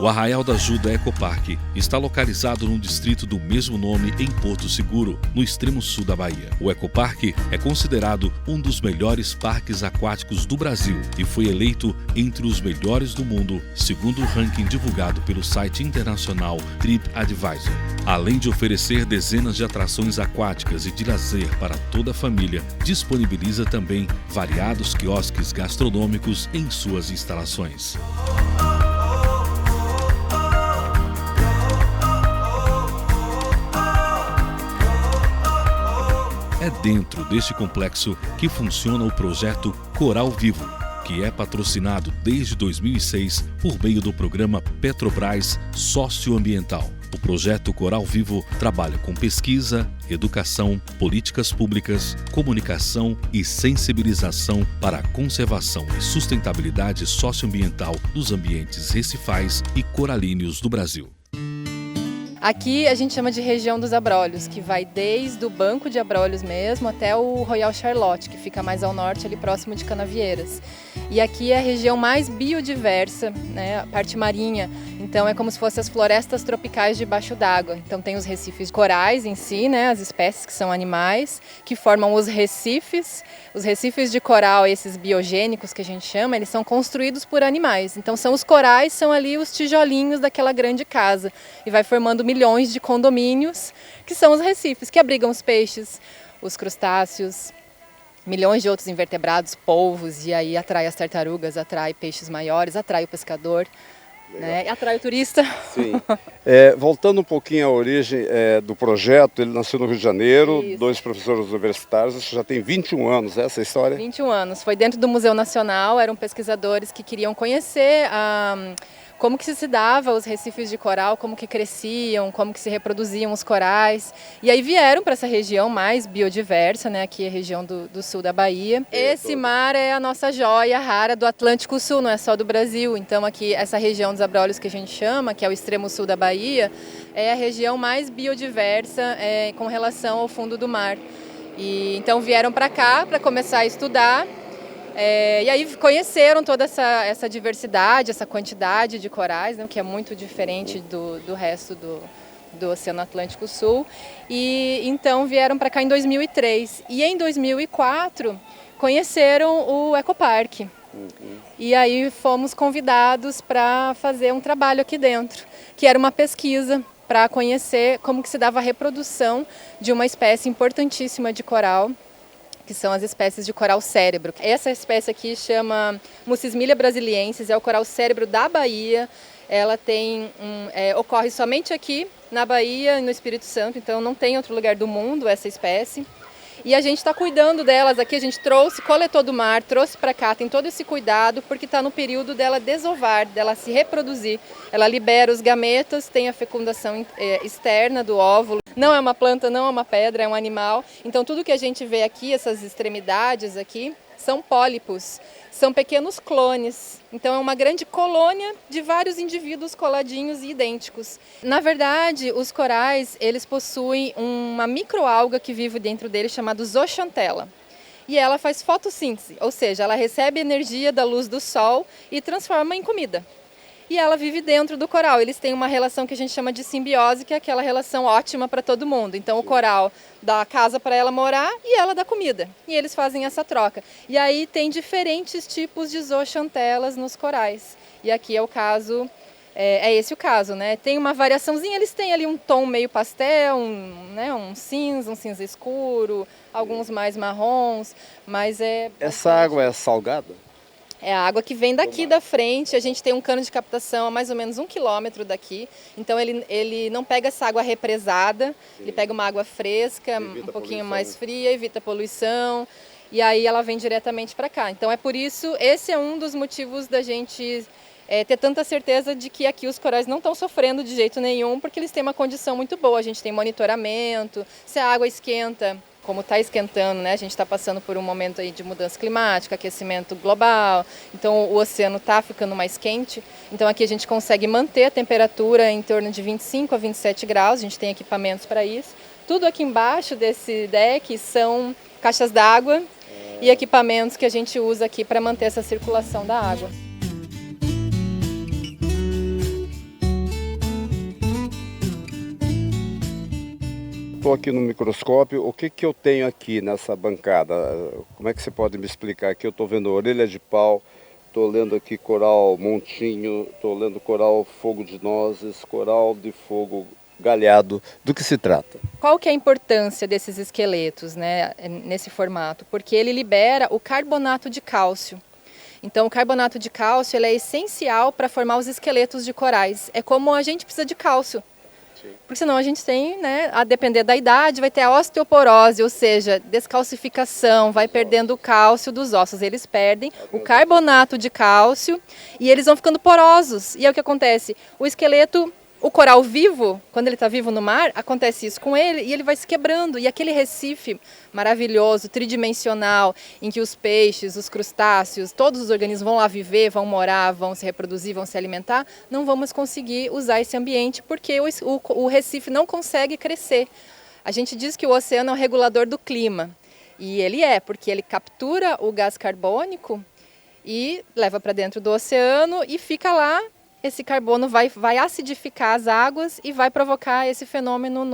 O Arraial da Ajuda Ecopark está localizado no distrito do mesmo nome em Porto Seguro, no extremo sul da Bahia. O Ecopark é considerado um dos melhores parques aquáticos do Brasil e foi eleito entre os melhores do mundo, segundo o ranking divulgado pelo site internacional TripAdvisor. Além de oferecer dezenas de atrações aquáticas e de lazer para toda a família, disponibiliza também variados quiosques gastronômicos em suas instalações. É dentro deste complexo que funciona o projeto Coral Vivo, que é patrocinado desde 2006 por meio do programa Petrobras Socioambiental. O projeto Coral Vivo trabalha com pesquisa, educação, políticas públicas, comunicação e sensibilização para a conservação e sustentabilidade socioambiental dos ambientes recifais e coralíneos do Brasil. Aqui a gente chama de região dos abrolhos, que vai desde o Banco de Abrolhos mesmo até o Royal Charlotte, que fica mais ao norte, ali próximo de Canavieiras. E aqui é a região mais biodiversa, né, a parte marinha. Então é como se fossem as florestas tropicais debaixo d'água. Então tem os recifes corais em si, né, as espécies que são animais, que formam os recifes. Os recifes de coral, esses biogênicos que a gente chama, eles são construídos por animais. Então são os corais, são ali os tijolinhos daquela grande casa. E vai formando milhões de condomínios, que são os recifes, que abrigam os peixes, os crustáceos, milhões de outros invertebrados, polvos, e aí atrai as tartarugas, atrai peixes maiores, atrai o pescador, né? E atrai o turista. Sim. Voltando um pouquinho à origem do projeto, ele nasceu no Rio de Janeiro, Isso. 2 professores universitários, já tem 21 anos essa história? 21 anos, foi dentro do Museu Nacional, eram pesquisadores que queriam conhecer como que se dava os recifes de coral, como que cresciam, como que se reproduziam os corais. E aí vieram para essa região mais biodiversa, né? Aqui é a região do sul da Bahia. Esse mar é a nossa joia rara do Atlântico Sul, não é só do Brasil. Então aqui, essa região dos abrolhos que a gente chama, que é o extremo sul da Bahia, é a região mais biodiversa com relação ao fundo do mar. E então vieram para cá para começar a estudar. E aí conheceram toda essa diversidade, essa quantidade de corais, né, que é muito diferente do resto do Oceano Atlântico Sul. E então vieram para cá em 2003. E em 2004 conheceram o Ecopark. E aí fomos convidados para fazer um trabalho aqui dentro, que era uma pesquisa para conhecer como que se dava a reprodução de uma espécie importantíssima de coral, que são as espécies de coral cérebro. Essa espécie aqui chama Mucismilia brasiliensis, é o coral cérebro da Bahia. Ela ocorre somente aqui na Bahia e no Espírito Santo, então não tem outro lugar do mundo essa espécie. E a gente está cuidando delas aqui, a gente coletou do mar, trouxe para cá, tem todo esse cuidado, porque está no período dela desovar, dela se reproduzir. Ela libera os gametas, tem a fecundação externa do óvulo. Não é uma planta, não é uma pedra, é um animal. Então tudo que a gente vê aqui, essas extremidades aqui, são pólipos, são pequenos clones. Então é uma grande colônia de vários indivíduos coladinhos e idênticos. Na verdade, os corais, eles possuem uma microalga que vive dentro deles chamada zooxanthella. E ela faz fotossíntese, ou seja, ela recebe energia da luz do sol e transforma em comida. E ela vive dentro do coral. Eles têm uma relação que a gente chama de simbiose, que é aquela relação ótima para todo mundo. Então o coral dá casa para ela morar e ela dá comida. E eles fazem essa troca. E aí tem diferentes tipos de zooxanthelas nos corais. E aqui é o caso, é esse o caso, né? Tem uma variaçãozinha, eles têm ali um tom meio pastel, um cinza escuro, alguns mais marrons, mas Essa água é salgada? É a água que vem daqui da frente. A gente tem um cano de captação a mais ou menos 1 quilômetro daqui. Então ele não pega essa água represada, ele pega uma água fresca, um pouquinho mais fria, evita poluição. E aí ela vem diretamente para cá. Então é por isso, esse é um dos motivos da gente ter tanta certeza de que aqui os corais não estão sofrendo de jeito nenhum, porque eles têm uma condição muito boa. A gente tem monitoramento, se a água esquenta, como está esquentando, né? A gente está passando por um momento aí de mudança climática, aquecimento global, então o oceano está ficando mais quente. Então aqui a gente consegue manter a temperatura em torno de 25 a 27 graus, a gente tem equipamentos para isso. Tudo aqui embaixo desse deck são caixas d'água e equipamentos que a gente usa aqui para manter essa circulação da água. Estou aqui no microscópio, o que eu tenho aqui nessa bancada? Como é que você pode me explicar? Aqui eu estou vendo orelha de pau, estou lendo aqui coral montinho, estou lendo coral fogo de nozes, coral de fogo galhado. Do que se trata? Qual que é a importância desses esqueletos, né, nesse formato? Porque ele libera o carbonato de cálcio. Então o carbonato de cálcio ele é essencial para formar os esqueletos de corais. É como a gente precisa de cálcio. Porque senão a gente tem, né, a depender da idade, vai ter a osteoporose, ou seja, descalcificação, vai perdendo o cálcio dos ossos. Eles perdem o carbonato de cálcio e eles vão ficando porosos. E é o que acontece, o esqueleto, o coral vivo, quando ele está vivo no mar, acontece isso com ele e ele vai se quebrando. E aquele recife maravilhoso, tridimensional, em que os peixes, os crustáceos, todos os organismos vão lá viver, vão morar, vão se reproduzir, vão se alimentar, não vamos conseguir usar esse ambiente porque o recife não consegue crescer. A gente diz que o oceano é o regulador do clima. E ele é, porque ele captura o gás carbônico e leva para dentro do oceano e fica lá. Esse carbono vai acidificar as águas e vai provocar esse fenômeno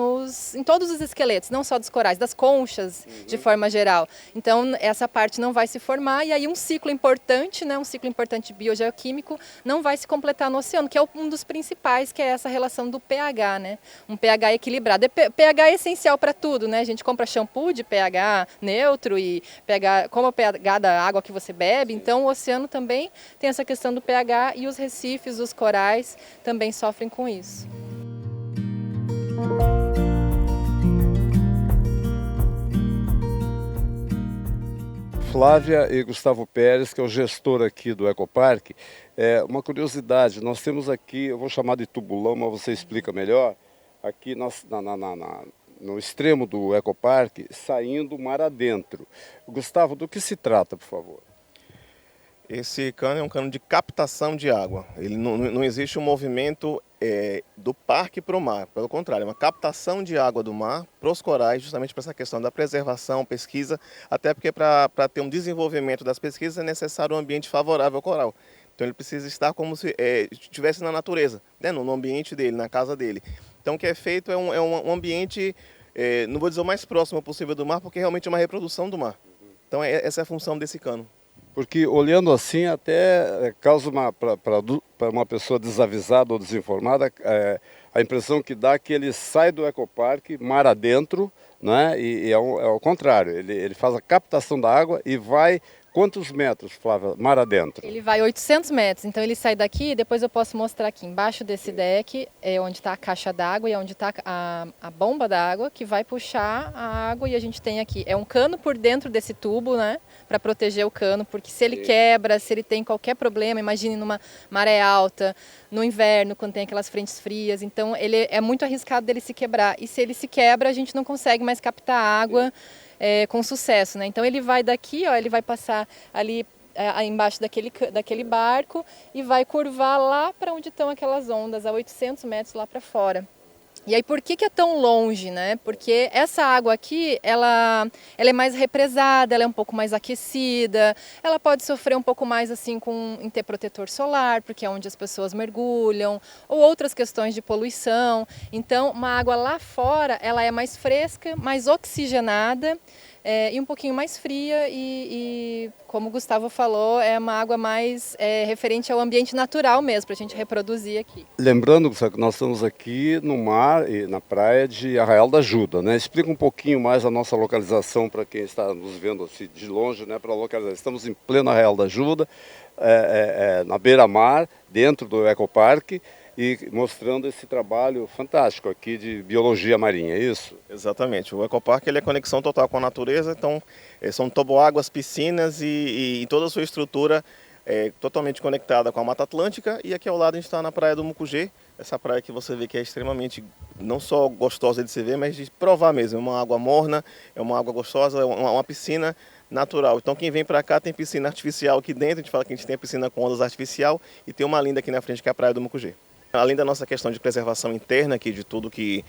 em todos os esqueletos, não só dos corais, das conchas de forma geral. Então essa parte não vai se formar e aí um ciclo importante, né, um ciclo importante biogeoquímico não vai se completar no oceano, que é um dos principais, que é essa relação do pH, né? Um pH equilibrado. pH é essencial para tudo, né? A gente compra shampoo de pH neutro e pH, como o pH da água que você bebe, então o oceano também tem essa questão do pH e os recifes, os corais também sofrem com isso. Flávia e Gustavo Pérez, que é o gestor aqui do Ecoparque, uma curiosidade, nós temos aqui, eu vou chamar de tubulão, mas você explica melhor, aqui no extremo do Ecoparque, saindo mar adentro. Gustavo, do que se trata, por favor? Esse cano é um cano de captação de água. Ele não existe um movimento do parque para o mar. Pelo contrário, é uma captação de água do mar para os corais, justamente para essa questão da preservação, pesquisa, até porque para ter um desenvolvimento das pesquisas é necessário um ambiente favorável ao coral. Então ele precisa estar como se estivesse na natureza, né? No ambiente dele, na casa dele. Então o que é feito é um ambiente, não vou dizer o mais próximo possível do mar, porque realmente é uma reprodução do mar. Então essa é a função desse cano. Porque olhando assim até causa para uma pessoa desavisada ou desinformada a impressão que dá que ele sai do ecoparque mar adentro, né? E é ao contrário, ele faz a captação da água e vai quantos metros, Flávia, mar adentro? Ele vai 800 metros, então ele sai daqui, depois eu posso mostrar aqui embaixo desse deck, é onde está a caixa d'água e é onde está a bomba d'água que vai puxar a água e a gente tem aqui, é um cano por dentro desse tubo, né, para proteger o cano, porque se ele quebra, se ele tem qualquer problema, imagine numa maré alta, no inverno, quando tem aquelas frentes frias, então ele é muito arriscado dele se quebrar e se ele se quebra, a gente não consegue mais captar água com sucesso, né? Então ele vai daqui, ó, ele vai passar ali embaixo daquele barco e vai curvar lá para onde estão aquelas ondas, a 800 metros lá para fora. E aí por que é tão longe, né? Porque essa água aqui, ela é mais represada, ela é um pouco mais aquecida, ela pode sofrer um pouco mais assim em ter protetor solar, porque é onde as pessoas mergulham, ou outras questões de poluição. Então, uma água lá fora, ela é mais fresca, mais oxigenada, e um pouquinho mais fria e, como o Gustavo falou, é uma água mais referente ao ambiente natural mesmo, para a gente reproduzir aqui. Lembrando que nós estamos aqui no mar e na praia de Arraial da Ajuda, né? Explica um pouquinho mais a nossa localização para quem está nos vendo assim, de longe, né? Para localizar. Estamos em pleno Arraial da Ajuda, na beira-mar, dentro do Ecoparque, e mostrando esse trabalho fantástico aqui de biologia marinha, é isso? Exatamente. O Ecoparque ele é conexão total com a natureza, então são toboáguas, piscinas e toda a sua estrutura totalmente conectada com a Mata Atlântica. E aqui ao lado a gente está na praia do Mucugê, essa praia que você vê que é extremamente não só gostosa de se ver, mas de provar mesmo. É uma água morna, é uma água gostosa, é uma piscina natural. Então quem vem para cá tem piscina artificial aqui dentro, a gente fala que a gente tem a piscina com ondas artificial e tem uma linda aqui na frente que é a praia do Mucugê. Além da nossa questão de preservação interna aqui de tudo que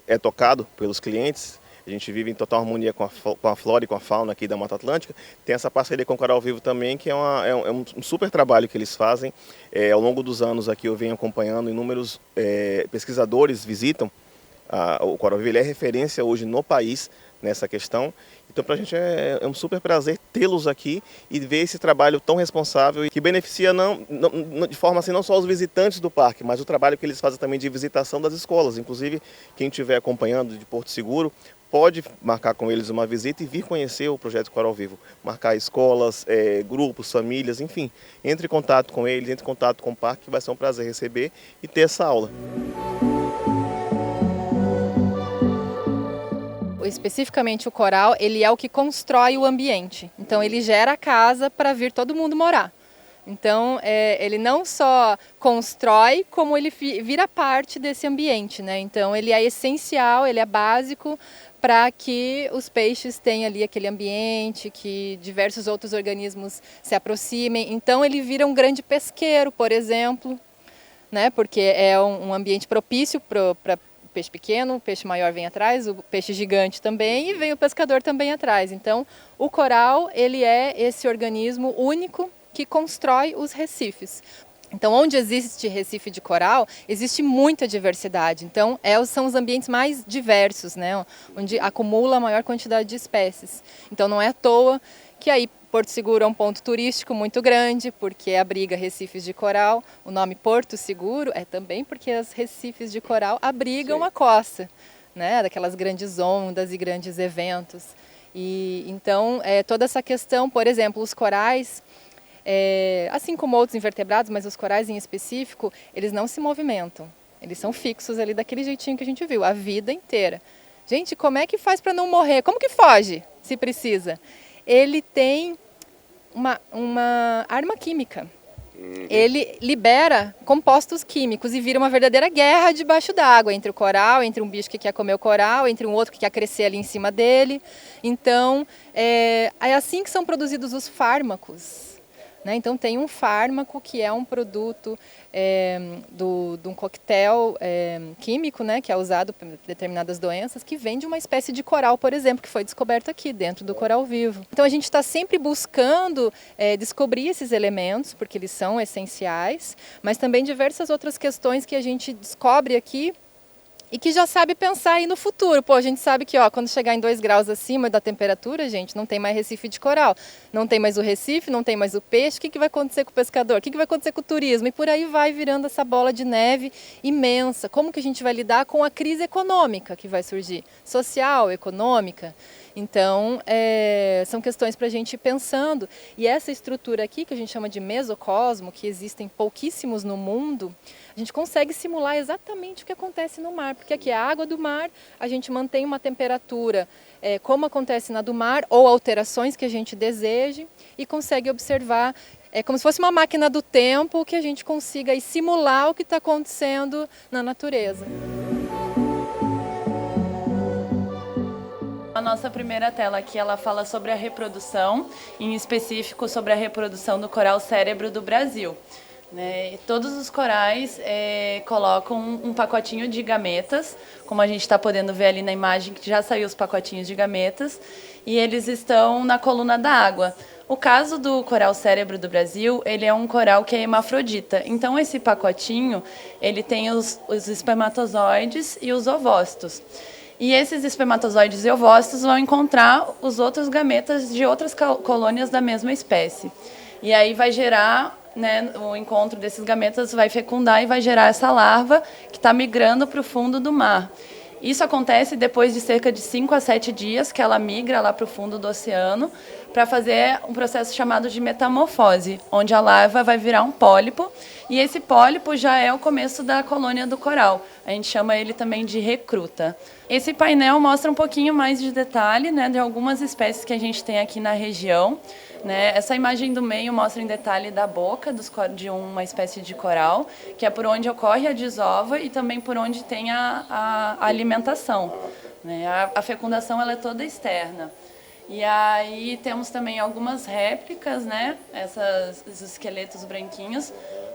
é tocado pelos clientes, a gente vive em total harmonia com a flora e com a fauna aqui da Mata Atlântica. Tem essa parceria com o Coral Vivo também, que é um super trabalho que eles fazem. Ao longo dos anos aqui eu venho acompanhando, inúmeros pesquisadores visitam o Coral Vivo. Ele é referência hoje no país nessa questão. Então, para a gente é um super prazer tê-los aqui e ver esse trabalho tão responsável e que beneficia de forma assim, não só os visitantes do parque, mas o trabalho que eles fazem também de visitação das escolas. Inclusive, quem estiver acompanhando de Porto Seguro pode marcar com eles uma visita e vir conhecer o projeto Coral Vivo. Marcar escolas, grupos, famílias, enfim. Entre em contato com eles, entre em contato com o parque, que vai ser um prazer receber e ter essa aula. Especificamente o coral, ele é o que constrói o ambiente. Então ele gera a casa para vir todo mundo morar. Então ele não só constrói, como ele vira parte desse ambiente, né? Então ele é essencial, ele é básico para que os peixes tenham ali aquele ambiente, que diversos outros organismos se aproximem. Então ele vira um grande pesqueiro, por exemplo, né? Porque é um ambiente propício para peixe pequeno, o peixe maior vem atrás, o peixe gigante também e vem o pescador também atrás. Então, o coral, ele é esse organismo único que constrói os recifes. Então, onde existe recife de coral, existe muita diversidade. Então, são os ambientes mais diversos, né? Onde acumula a maior quantidade de espécies. Então, não é à toa que aí Porto Seguro é um ponto turístico muito grande, porque abriga recifes de coral. O nome Porto Seguro é também porque os recifes de coral abrigam a costa, né? Daquelas grandes ondas e grandes eventos. E então, toda essa questão, por exemplo, os corais, assim como outros invertebrados, mas os corais em específico, eles não se movimentam. Eles são fixos ali daquele jeitinho que a gente viu, a vida inteira. Gente, como é que faz para não morrer? Como que foge, se precisa? Ele tem uma arma química. Ele libera compostos químicos e vira uma verdadeira guerra debaixo d'água entre o coral, entre um bicho que quer comer o coral, entre um outro que quer crescer ali em cima dele. Então, é assim que são produzidos os fármacos, né? Então, tem um fármaco que é um produto de um coquetel químico, né, que é usado para determinadas doenças, que vem de uma espécie de coral, por exemplo, que foi descoberto aqui dentro do Coral Vivo. Então a gente está sempre buscando descobrir esses elementos, porque eles são essenciais, mas também diversas outras questões que a gente descobre aqui e que já sabe pensar aí no futuro. Pô, a gente sabe que quando chegar em 2 graus acima da temperatura, gente, não tem mais recife de coral. Não tem mais o recife, não tem mais o peixe. O que vai acontecer com o pescador? O que vai acontecer com o turismo? E por aí vai virando essa bola de neve imensa. Como que a gente vai lidar com a crise econômica que vai surgir? Social, econômica. Então, são questões para a gente ir pensando. E essa estrutura aqui, que a gente chama de mesocosmo, que existem pouquíssimos no mundo, a gente consegue simular exatamente o que acontece no mar. Porque aqui a água do mar, a gente mantém uma temperatura como acontece na do mar, ou alterações que a gente deseje, e consegue observar, como se fosse uma máquina do tempo, que a gente consiga aí simular o que está acontecendo na natureza. A nossa primeira tela aqui, ela fala sobre a reprodução, em específico sobre a reprodução do coral cérebro do Brasil. E todos os corais colocam um pacotinho de gametas, como a gente está podendo ver ali na imagem, que já saiu os pacotinhos de gametas, e eles estão na coluna da água. O caso do coral cérebro do Brasil, ele é um coral que é hermafrodita. Então, esse pacotinho, ele tem os espermatozoides e os ovócitos. E esses espermatozoides e ovócitos vão encontrar os outros gametas de outras colônias da mesma espécie. E aí vai gerar, o encontro desses gametas vai fecundar e vai gerar essa larva que está migrando para o fundo do mar. Isso acontece depois de cerca de 5 a 7 dias que ela migra lá para o fundo do oceano para fazer um processo chamado de metamorfose, onde a larva vai virar um pólipo e esse pólipo já é o começo da colônia do coral. A gente chama ele também de recruta. Esse painel mostra um pouquinho mais de detalhe de algumas espécies que a gente tem aqui na região. Essa imagem do meio mostra em detalhe da boca de uma espécie de coral, que é por onde ocorre a desova e também por onde tem a alimentação. A fecundação ela é toda externa. E aí temos também algumas réplicas, esses esqueletos branquinhos,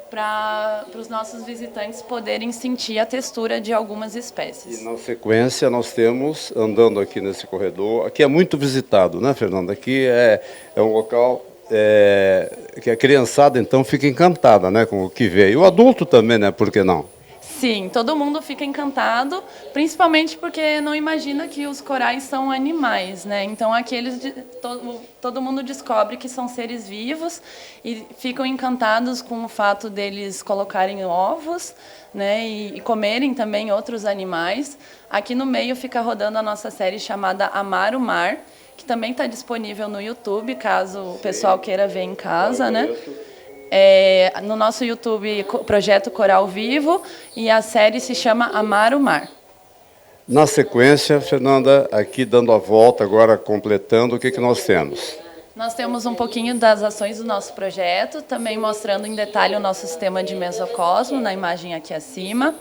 para os nossos visitantes poderem sentir a textura de algumas espécies. E na sequência nós temos, andando aqui nesse corredor, aqui é muito visitado, né, Fernanda? Aqui é um local que a criançada então fica encantada, né, com o que vê. E o adulto também, né, por que não? Sim, todo mundo fica encantado, principalmente porque não imagina que os corais são animais, né? Então aqui todo mundo descobre que são seres vivos e ficam encantados com o fato deles colocarem ovos, né? E comerem também outros animais. Aqui no meio fica rodando a nossa série chamada Amar o Mar, que também está disponível no YouTube, caso o pessoal queira ver em casa, né? No nosso YouTube, Projeto Coral Vivo, e a série se chama Amar o Mar. Na sequência, Fernanda, aqui dando a volta, agora completando, o que nós temos? Nós temos um pouquinho das ações do nosso projeto, também mostrando em detalhe o nosso sistema de mesocosmo, na imagem aqui acima.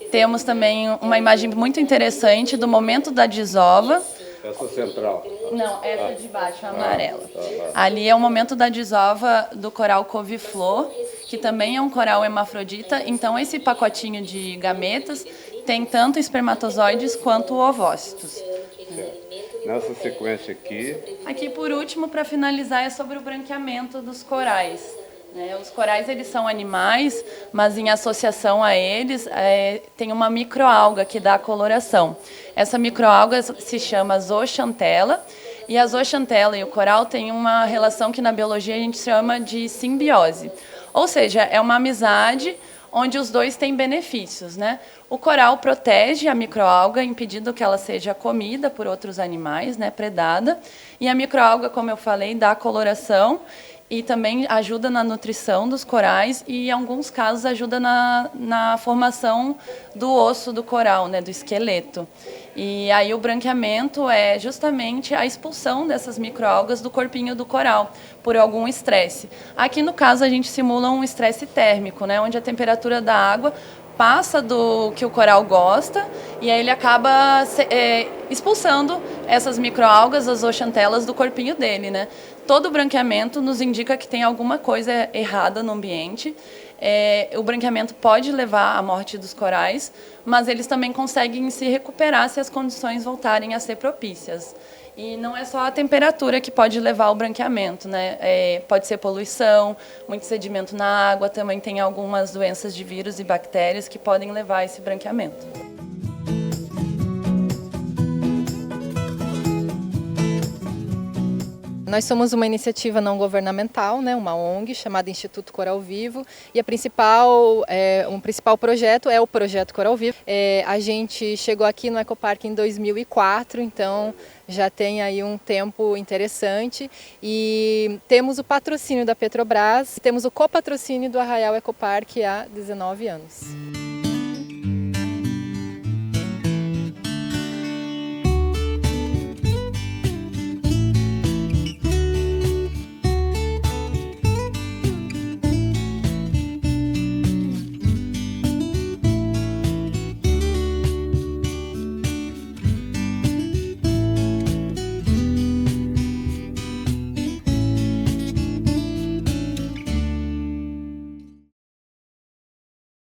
Temos também uma imagem muito interessante do momento da desova. Essa central. Não, essa de baixo, a amarela. Ali é o momento da desova do coral couve-flor, que também é um coral hermafrodita. Então, esse pacotinho de gametas tem tanto espermatozoides quanto ovócitos. Nessa sequência aqui... Aqui, por último, para finalizar, é sobre o branqueamento dos corais. Os corais, eles são animais, mas em associação a eles tem uma microalga que dá a coloração. Essa microalga se chama zooxantela, e a zooxantela e o coral têm uma relação que na biologia a gente chama de simbiose. Ou seja, é uma amizade onde os dois têm benefícios, né? O coral protege a microalga, impedindo que ela seja comida por outros animais, né, predada. E a microalga, como eu falei, dá a coloração e também ajuda na nutrição dos corais e, em alguns casos, ajuda na formação do osso do coral, né, do esqueleto. E aí o branqueamento é justamente a expulsão dessas microalgas do corpinho do coral por algum estresse. Aqui, no caso, a gente simula um estresse térmico, né, onde a temperatura da água passa do que o coral gosta e aí ele acaba expulsando essas microalgas, as zooxantelas, do corpinho dele, né? Todo branqueamento nos indica que tem alguma coisa errada no ambiente. O branqueamento pode levar à morte dos corais, mas eles também conseguem se recuperar se as condições voltarem a ser propícias. E não é só a temperatura que pode levar ao branqueamento, né? Pode ser poluição, muito sedimento na água, também tem algumas doenças de vírus e bactérias que podem levar a esse branqueamento. Nós somos uma iniciativa não governamental, né, uma ONG chamada Instituto Coral Vivo, e um principal projeto é o Projeto Coral Vivo. A gente chegou aqui no Ecoparque em 2004, então já tem aí um tempo interessante, e temos o patrocínio da Petrobras, temos o copatrocínio do Arraial Ecoparque há 19 anos.